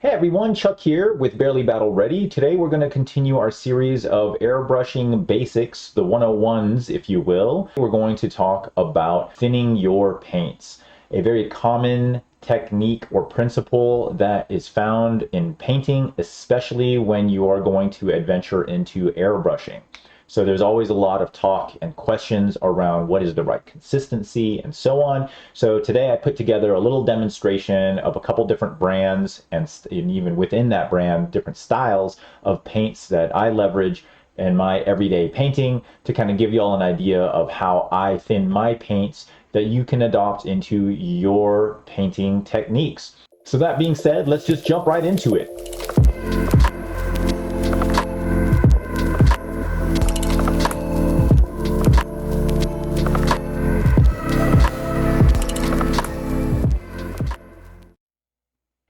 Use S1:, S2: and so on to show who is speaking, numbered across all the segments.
S1: Hey everyone, Chuck here with Barely Battle Ready. Today we're going to continue our series of airbrushing basics, the 101s if you will. We're going to talk about thinning your paints, a very common technique or principle that is found in painting, especially when you are going to adventure into airbrushing. So there's always a lot of talk and questions around what is the right consistency and so on. So today I put together a little demonstration of a couple different brands and even within that brand, different styles of paints that I leverage in my everyday painting to kind of give you all an idea of how I thin my paints that you can adopt into your painting techniques. So that being said, let's just jump right into it.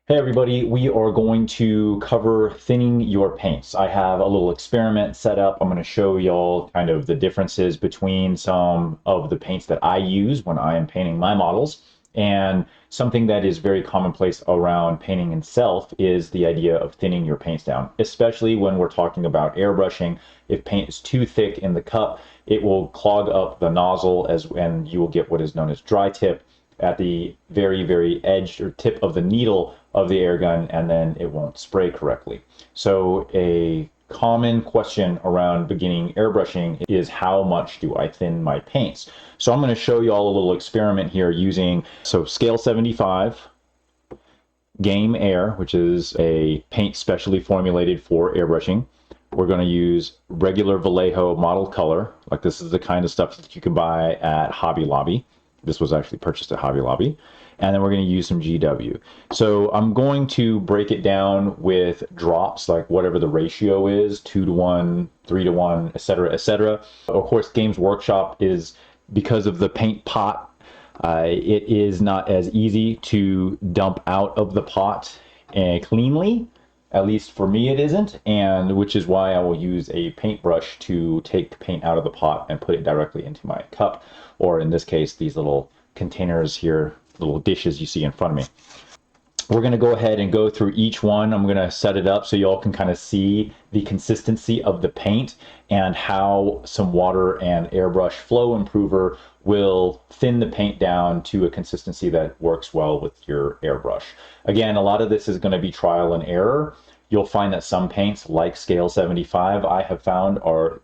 S1: Hey everybody, we are going to cover thinning your paints. I have a little experiment set up. I'm going to show y'all kind of the differences between some of the paints that I use when I am painting my models. And something that is very commonplace around painting itself is the idea of thinning your paints down, especially when we're talking about airbrushing. If paint is too thick in the cup, it will clog up the nozzle and you will get what is known as dry tip at the very edge or tip of the needle of the air gun, and then it won't spray correctly. So a common question around beginning airbrushing is how much do I thin my paints? So I'm going to show you all a little experiment here using scale 75 Game Air, which is a paint specially formulated for airbrushing. We're going to use regular Vallejo Model color, like this is the kind of stuff that you can buy at Hobby Lobby. This was actually purchased at Hobby Lobby. And then we're going to use some GW. So I'm going to break it down with drops, like whatever the ratio is, 2 to 1, 3 to 1, etc., etc. Of course, Games Workshop is, because of the paint pot, it is not as easy to dump out of the pot cleanly. At least for me it isn't, and which is why I will use a paintbrush to take the paint out of the pot and put it directly into my cup, or in this case, these little containers here, little dishes you see in front of me. We're going to go ahead and go through each one. I'm going to set it up so y'all can kind of see the consistency of the paint and how some water and airbrush flow improver will thin the paint down to a consistency that works well with your airbrush. Again, a lot of this is going to be trial and error. You'll find that some paints, like scale 75, I have found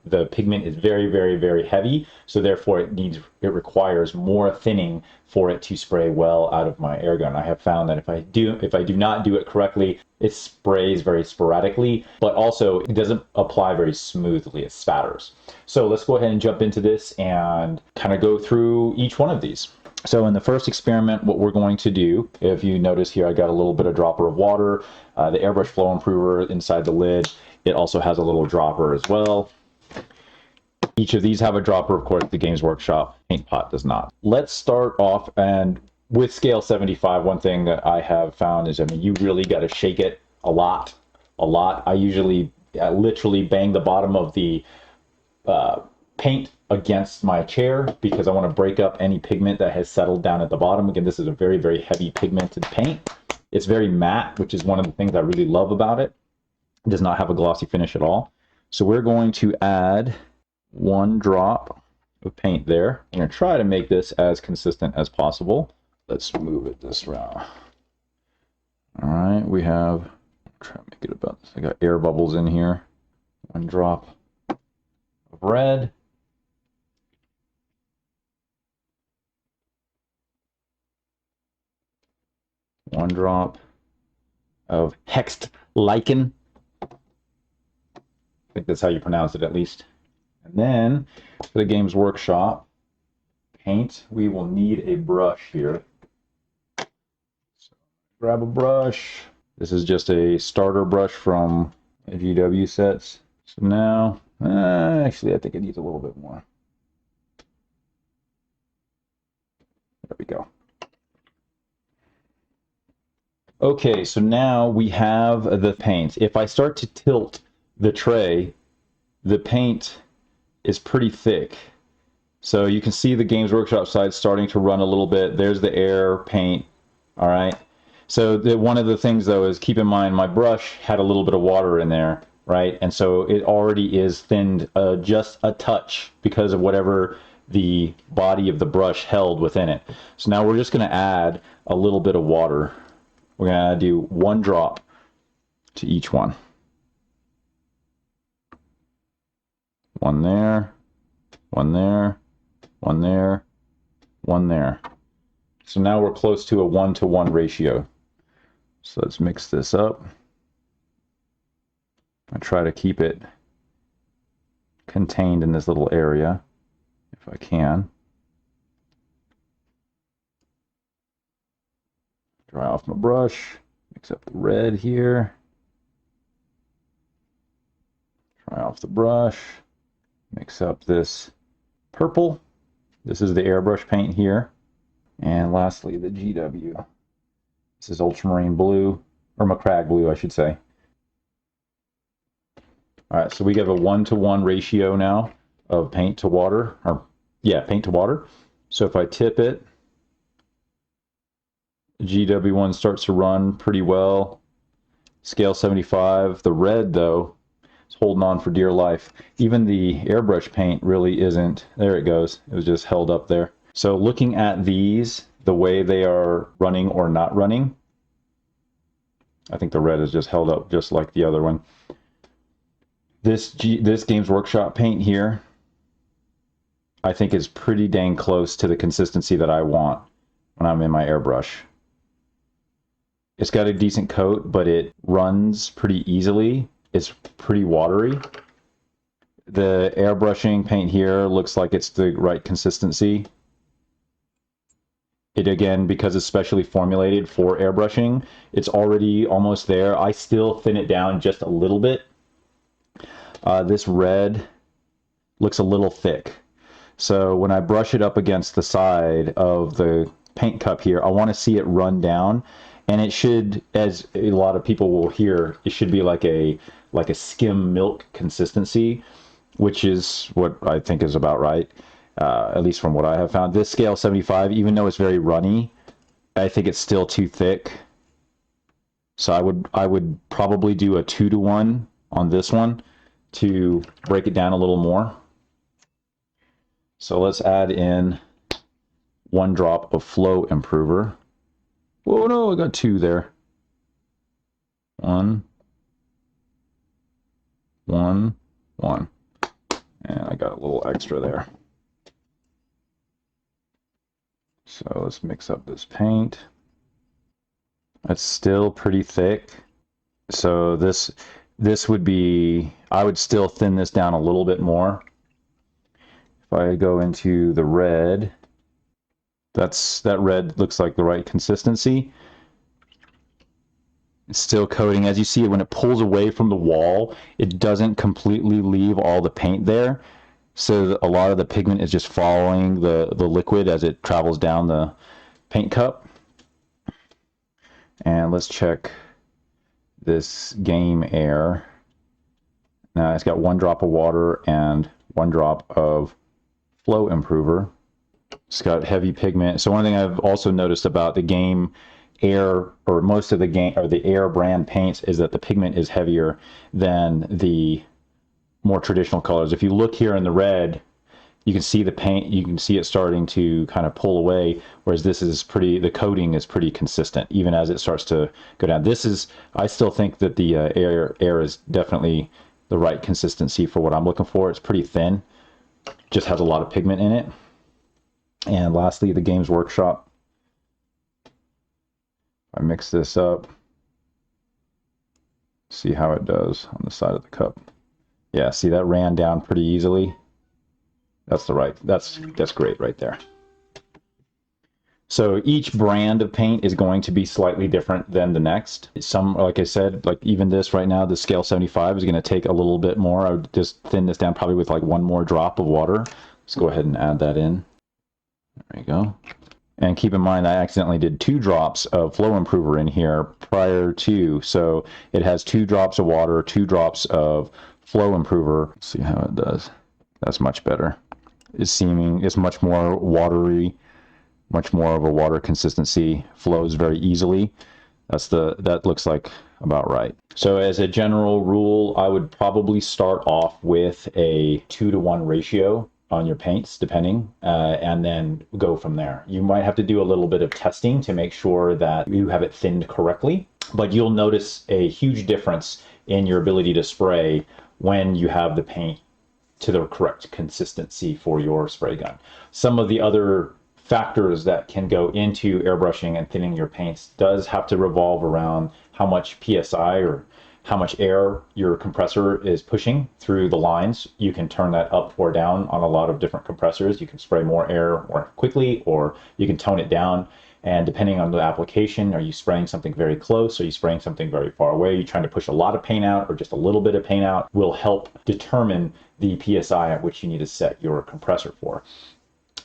S1: the pigment is very heavy, so therefore it requires more thinning for it to spray well out of my air gun. I have found that if I do not do it correctly, it sprays very sporadically, but also it doesn't apply very smoothly, it spatters. So let's go ahead and jump into this and kind of go through each one of these. So in the first experiment, what we're going to do, if you notice here, I got a little bit of dropper of water, the airbrush flow improver inside the lid. It also has a little dropper as well. Each of these have a dropper, of course, the Games Workshop paint pot does not. Let's start off, and with scale 75, one thing that I have found is, I mean, you really got to shake it a lot. I usually literally bang the bottom of the paint against my chair because I want to break up any pigment that has settled down at the bottom. Again, this is a very heavy pigmented paint. It's very matte, which is one of the things I really love about it. It does not have a glossy finish at all. So we're going to add 1 drop of paint there. I'm going to try to make this as consistent as possible. Let's move it this round. All right, we have, try to make it about this. I got air bubbles in here. 1 drop of red. One drop of hexed lichen. I think that's how you pronounce it, at least. And then for the Games Workshop paint, we will need a brush here. So grab a brush. This is just a starter brush from GW sets. So now, actually, I think it needs a little bit more. There we go. Okay, so now we have the paint. If I start to tilt the tray, the paint is pretty thick. So you can see the Games Workshop side starting to run a little bit. There's the air paint, all right? So one of the things though is keep in mind my brush had a little bit of water in there, right? And so it already is thinned just a touch because of whatever the body of the brush held within it. So now we're just going to add a little bit of water. We're going to do 1 drop to each one. 1 there, 1 there, 1 there, 1 there. So now we're close to a 1-to-1 ratio. So let's mix this up. I try to keep it contained in this little area if I can. Dry off my brush, mix up the red here. Dry off the brush, mix up this purple. This is the airbrush paint here. And lastly, the GW. This is ultramarine blue, or Macragge blue, I should say. All right, so we have a 1-to-1 ratio now of paint to water, or yeah, paint to water. So if I tip it, the GW1 starts to run pretty well. Scale 75. The red, though, is holding on for dear life. Even the airbrush paint really isn't. There it goes. It was just held up there. So looking at these, the way they are running or not running, I think the red is just held up just like the other one. This Games Workshop paint here, I think is pretty dang close to the consistency that I want when I'm in my airbrush. It's got a decent coat, but it runs pretty easily. It's pretty watery. The airbrushing paint here looks like it's the right consistency. It, again, because it's specially formulated for airbrushing, it's already almost there. I still thin it down just a little bit. This red looks a little thick. So when I brush it up against the side of the paint cup here, I want to see it run down. And it should, as a lot of people will hear, it should be like a skim milk consistency, which is what I think is about right, at least from what I have found. This scale 75, even though it's very runny, I think it's still too thick. So I would probably do a 2-to-1 on this one to break it down a little more. So let's add in 1 drop of flow improver. Oh no, I got 2 there. 1, 1, 1. And I got a little extra there. So let's mix up this paint. It's still pretty thick. So this would be, I would still thin this down a little bit more. If I go into the red, that red looks like the right consistency. It's still coating. As you see, when it pulls away from the wall, it doesn't completely leave all the paint there. So a lot of the pigment is just following the liquid as it travels down the paint cup. And let's check this Game Air. Now it's got 1 drop of water and 1 drop of flow improver. It's got heavy pigment. So one thing I've also noticed about the Game Air, or most of the Air brand paints, is that the pigment is heavier than the more traditional colors. If you look here in the red, you can see the paint, you can see it starting to kind of pull away, whereas this is the coating is pretty consistent even as it starts to go down. I still think that the Air is definitely the right consistency for what I'm looking for. It's pretty thin, just has a lot of pigment in it. And lastly, the Games Workshop. I mix this up, see how it does on the side of the cup. Yeah, see, that ran down pretty easily. That's great right there. So each brand of paint is going to be slightly different than the next. Some, like I said, like even this right now, the scale 75 is going to take a little bit more. I would just thin this down probably with like 1 more drop of water. Let's go ahead and add that in. There you go. And keep in mind, I accidentally did 2 drops of flow improver in here prior to, so it has 2 drops of water, 2 drops of flow improver. Let's see how it does. That's much better. It's much more watery, much more of a water consistency, flows very easily. That looks like about right. So as a general rule, I would probably start off with a 2-to-1 ratio on your paints, depending, and then go from there. You might have to do a little bit of testing to make sure that you have it thinned correctly, but you'll notice a huge difference in your ability to spray when you have the paint to the correct consistency for your spray gun. Some of the other factors that can go into airbrushing and thinning your paints does have to revolve around how much PSI or how much air your compressor is pushing through the lines. You can turn that up or down on a lot of different compressors. You can spray more air more quickly, or you can tone it down. And depending on the application, are you spraying something very close? Are you spraying something very far away? Are you trying to push a lot of paint out or just a little bit of paint out? Will help determine the PSI at which you need to set your compressor for.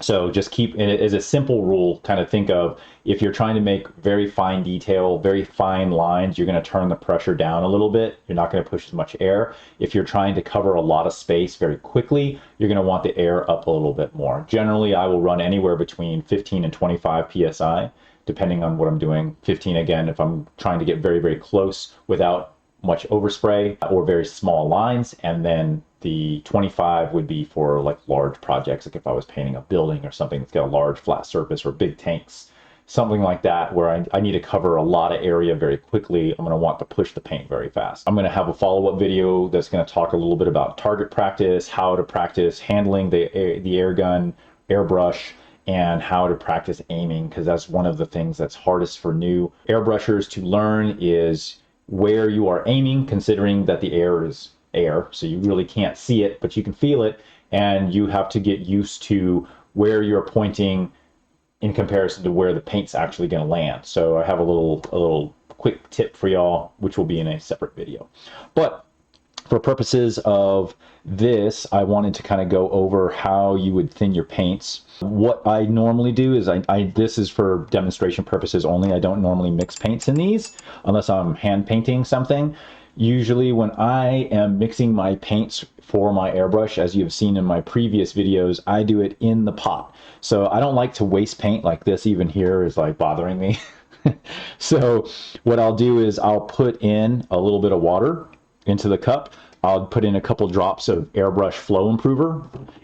S1: So just keep, and as a simple rule, kind of think of, if you're trying to make very fine detail, very fine lines, you're going to turn the pressure down a little bit. You're not going to push as much air. If you're trying to cover a lot of space very quickly, you're going to want the air up a little bit more. Generally, I will run anywhere between 15 and 25 PSI, depending on what I'm doing. 15, again, if I'm trying to get very, very close without much overspray, or very small lines, and then the 25 would be for like large projects, like if I was painting a building or something that's got a large flat surface, or big tanks, something like that, where I need to cover a lot of area very quickly. I'm going to want to push the paint very fast. I'm going to have a follow-up video that's going to talk a little bit about target practice, how to practice handling the air gun, airbrush, and how to practice aiming, because that's one of the things that's hardest for new airbrushers to learn, is where you are aiming, considering that the air is air, so you really can't see it, but you can feel it, and you have to get used to where you're pointing in comparison to where the paint's actually going to land. So I have a little quick tip for y'all, which will be in a separate video. But for purposes of this, I wanted to kind of go over how you would thin your paints. What I normally do is this is for demonstration purposes only. I don't normally mix paints in these unless I'm hand painting something. Usually when I am mixing my paints for my airbrush, as you've seen in my previous videos, I do it in the pot. So I don't like to waste paint like this. Even here is like bothering me. So what I'll do is I'll put in a little bit of water into the cup. I'll put in a couple drops of airbrush flow improver,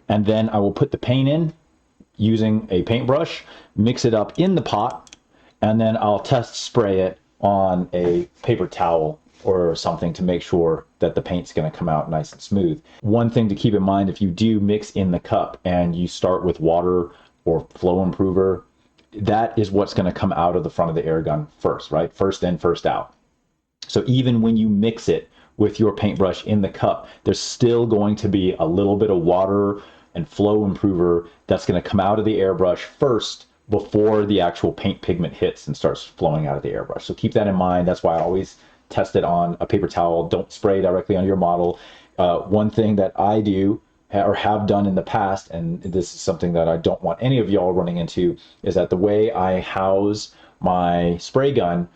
S1: and then I will put the paint in using a paintbrush, mix it up in the pot, and then I'll test spray it on a paper towel or something to make sure that the paint's going to come out nice and smooth. One thing to keep in mind, if you do mix in the cup and you start with water or flow improver, that is what's going to come out of the front of the air gun first, right? First in, first out. So even when you mix it with your paintbrush in the cup, there's still going to be a little bit of water and flow improver that's going to come out of the airbrush first before the actual paint pigment hits and starts flowing out of the airbrush. So keep that in mind. That's why I always test it on a paper towel. Don't spray directly on your model. One thing that I do or have done in the past, and this is something that I don't want any of y'all running into, is that the way I house my spray gun,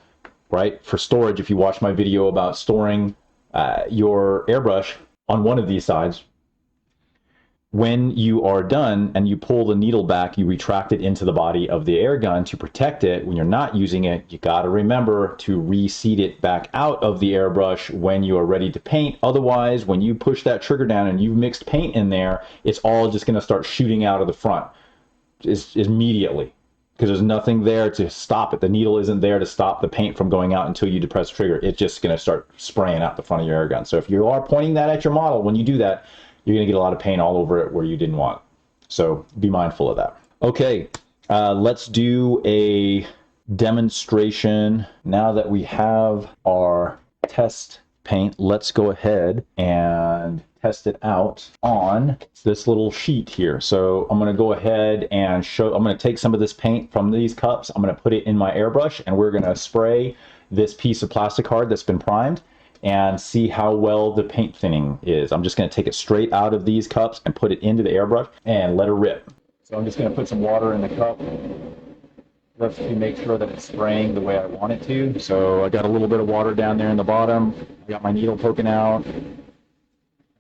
S1: right, for storage, if you watch my video about storing your airbrush on one of these sides, when you are done and you pull the needle back, you retract it into the body of the air gun to protect it. When you're not using it, you got to remember to reseat it back out of the airbrush when you are ready to paint. Otherwise, when you push that trigger down and you've mixed paint in there, it's all just going to start shooting out of the front immediately, because there's nothing there to stop it. The needle isn't there to stop the paint from going out until you depress the trigger. It's just going to start spraying out the front of your air gun. So if you are pointing that at your model, when you do that, you're going to get a lot of paint all over it where you didn't want. So be mindful of that. Okay, let's do a demonstration. Now that we have our test paint, let's go ahead and test it out on this little sheet here. So I'm going to go ahead and I'm going to take some of this paint from these cups. I'm going to put it in my airbrush, and we're going to spray this piece of plastic card that's been primed and see how well the paint thinning is. I'm just going to take it straight out of these cups and put it into the airbrush and let it rip. So I'm just going to put some water in the cup just to make sure that it's spraying the way I want it to. So I got a little bit of water down there in the bottom. I got my needle poking out.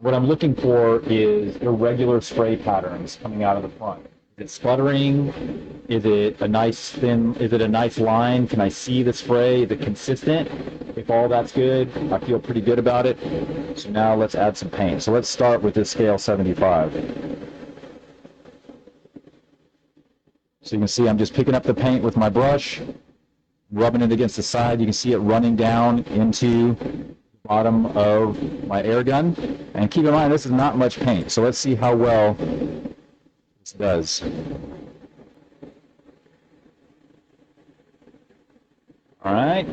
S1: What I'm looking for is irregular spray patterns coming out of the front. Is it sputtering? Is it a nice thin, is it a nice line? Can I see the spray? Is it consistent? If all that's good, I feel pretty good about it. So now let's add some paint. So let's start with this scale 75. So you can see I'm just picking up the paint with my brush, rubbing it against the side. You can see it running down into the bottom of my air gun. And keep in mind, this is not much paint. So let's see how well this does. All right.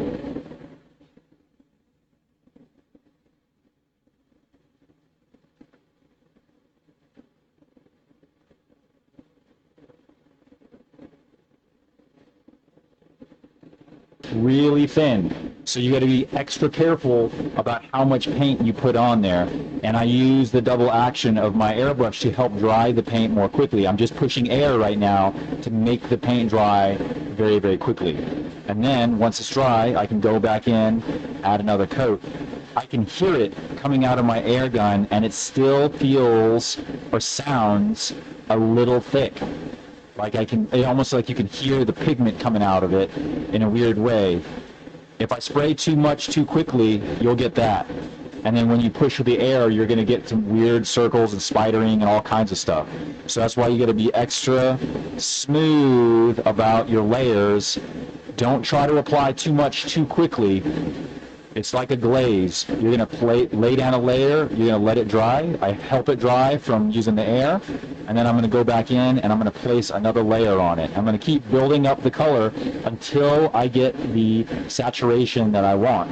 S1: Really thin. So you got to be extra careful about how much paint you put on there. And I use the double action of my airbrush to help dry the paint more quickly. I'm just pushing air right now to make the paint dry very, very quickly. And then once it's dry, I can go back in, add another coat. I can hear it coming out of my air gun, and it still feels or sounds a little thick. Like almost like you can hear the pigment coming out of it in a weird way. If I spray too much too quickly, you'll get that. And then when you push with the air, you're going to get some weird circles and spidering and all kinds of stuff. So that's why you got to be extra smooth about your layers. Don't try to apply too much too quickly. It's like a glaze. You're going to lay down a layer, you're going to let it dry. I help it dry from using the air, and then I'm going to go back in and I'm going to place another layer on it. I'm going to keep building up the color until I get the saturation that I want.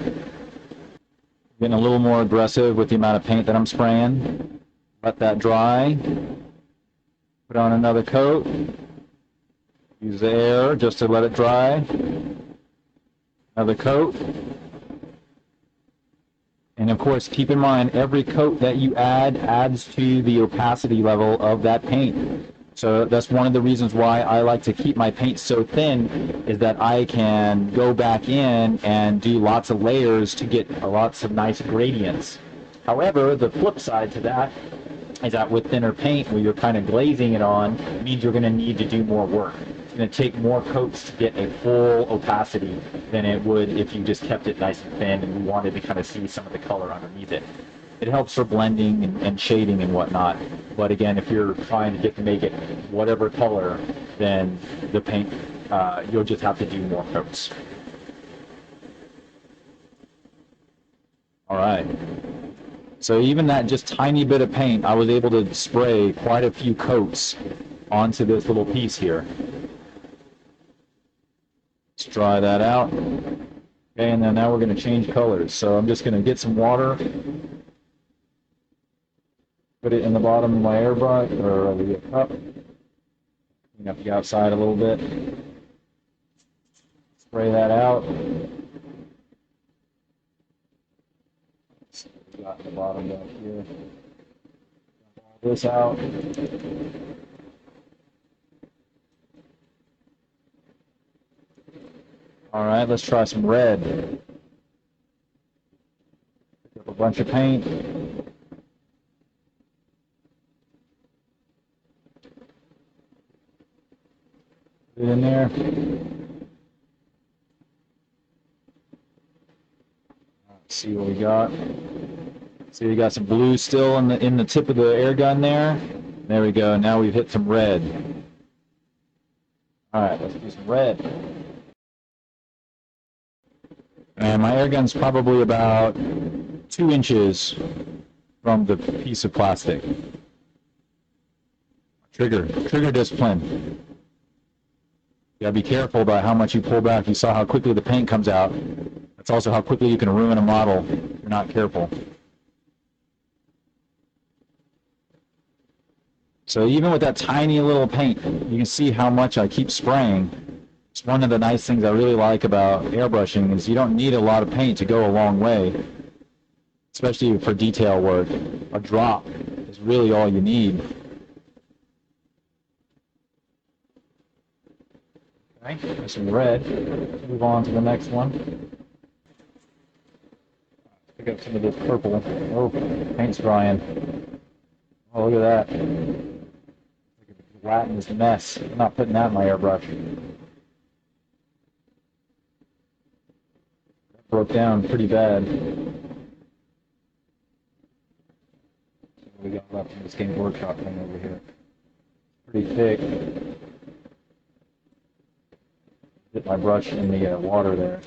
S1: Getting a little more aggressive with the amount of paint that I'm spraying. Let that dry. Put on another coat. Use the air just to let it dry. Another coat. And of course, keep in mind, every coat that you add adds to the opacity level of that paint. So that's one of the reasons why I like to keep my paint so thin, is that I can go back in and do lots of layers to get lots of nice gradients. However, the flip side to that is that with thinner paint, where you're kind of glazing it on, it means you're going to need to do more work. It's going to take more coats to get a full opacity than it would if you just kept it nice and thin and you wanted to kind of see some of the color underneath it. It helps for blending and shading and whatnot. But again, if you're trying to make it whatever color, then the paint, you'll just have to do more coats. All right. So even that just tiny bit of paint, I was able to spray quite a few coats onto this little piece here. Let's dry that out. Okay, and then now we're going to change colors. So I'm just going to get some water, put it in the bottom of my airbrush or the cup, clean up the outside a little bit, spray that out. Got in the bottom back here. This out. All right, let's try some red. Pick up a bunch of paint. Put it in there. Let's see what we got. See, we got some blue still in the tip of the air gun there. There we go. Now we've hit some red. All right, let's do some red. And my air gun's probably about 2 inches from the piece of plastic. Trigger discipline. You gotta be careful about how much you pull back. You saw how quickly the paint comes out. That's also how quickly you can ruin a model if you're not careful. So even with that tiny little paint, you can see how much I keep spraying. It's one of the nice things I really like about airbrushing is you don't need a lot of paint to go a long way, especially for detail work. A drop is really all you need. Okay, there's some red. Move on to the next one. Pick up some of this purple. Oh, paint's drying. Oh, look at that. flatten this mess. I'm not putting that in my airbrush. That broke down pretty bad. What we got left in this Games Workshop thing over here. Pretty thick. Dip my brush in the water there.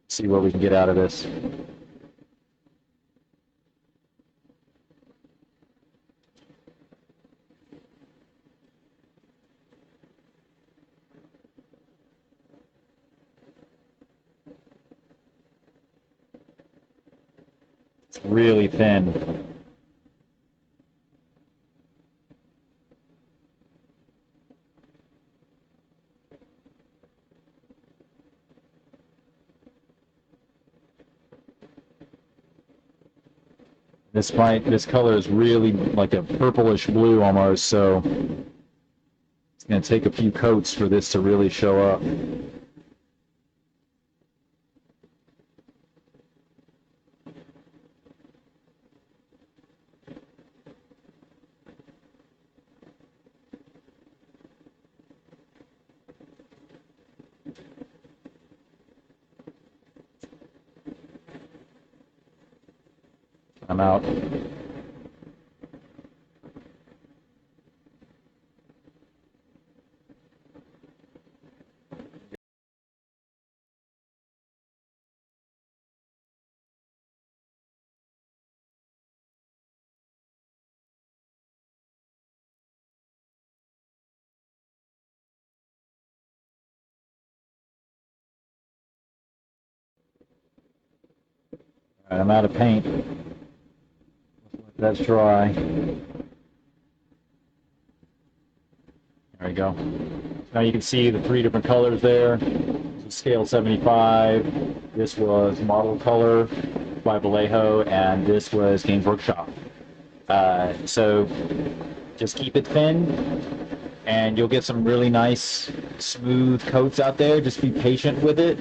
S1: See what we can get out of this. It's really thin. This color is really like a purplish blue almost, so it's going to take a few coats for this to really show up. I'm out. All right, I'm out of paint. That's dry. There we go. Now you can see the 3 different colors there. So scale 75. This was model color by Vallejo, and this was Games Workshop. So just keep it thin, and you'll get some really nice, smooth coats out there. Just be patient with it.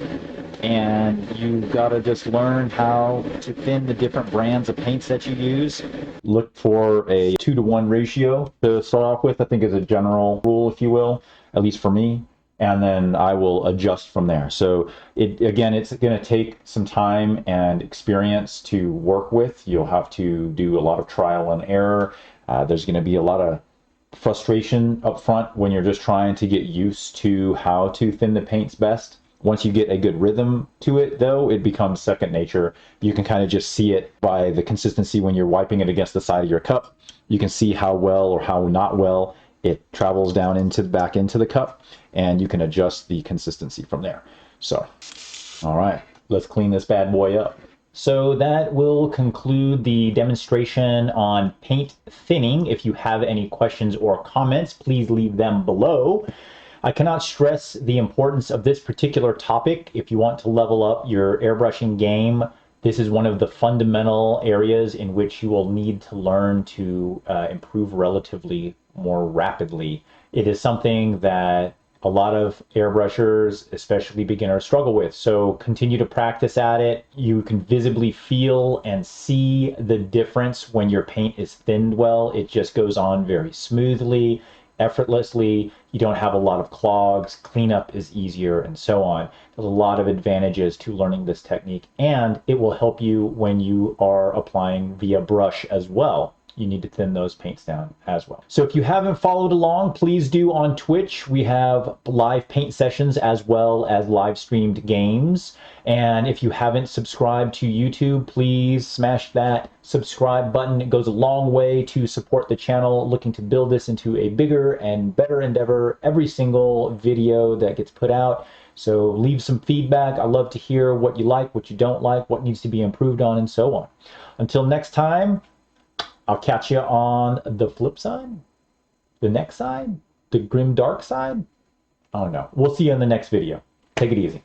S1: And you've got to just learn how to thin the different brands of paints that you use. Look for a 2-to-1 ratio to start off with, I think is a general rule, if you will, at least for me. And then I will adjust from there. So again, it's going to take some time and experience to work with. You'll have to do a lot of trial and error. There's going to be a lot of frustration up front when you're just trying to get used to how to thin the paints best. Once you get a good rhythm to it, though, it becomes second nature. You can kind of just see it by the consistency when you're wiping it against the side of your cup. You can see how well or how not well it travels down into back into the cup, and you can adjust the consistency from there. So, all right, let's clean this bad boy up. So that will conclude the demonstration on paint thinning. If you have any questions or comments, please leave them below. I cannot stress the importance of this particular topic. If you want to level up your airbrushing game, this is one of the fundamental areas in which you will need to learn to improve relatively more rapidly. It is something that a lot of airbrushers, especially beginners, struggle with. So continue to practice at it. You can visibly feel and see the difference when your paint is thinned well. It just goes on very smoothly, effortlessly. You don't have a lot of clogs, cleanup is easier, and so on. There's a lot of advantages to learning this technique, and it will help you when you are applying via brush as well. You need to thin those paints down as well. So if you haven't followed along, please do on Twitch. We have live paint sessions as well as live streamed games. And if you haven't subscribed to YouTube, please smash that subscribe button. It goes a long way to support the channel, looking to build this into a bigger and better endeavor every single video that gets put out. So leave some feedback. I love to hear what you like, what you don't like, what needs to be improved on, and so on. Until next time, I'll catch you on the flip side, the next side, the grim dark side. I don't know. We'll see you in the next video. Take it easy.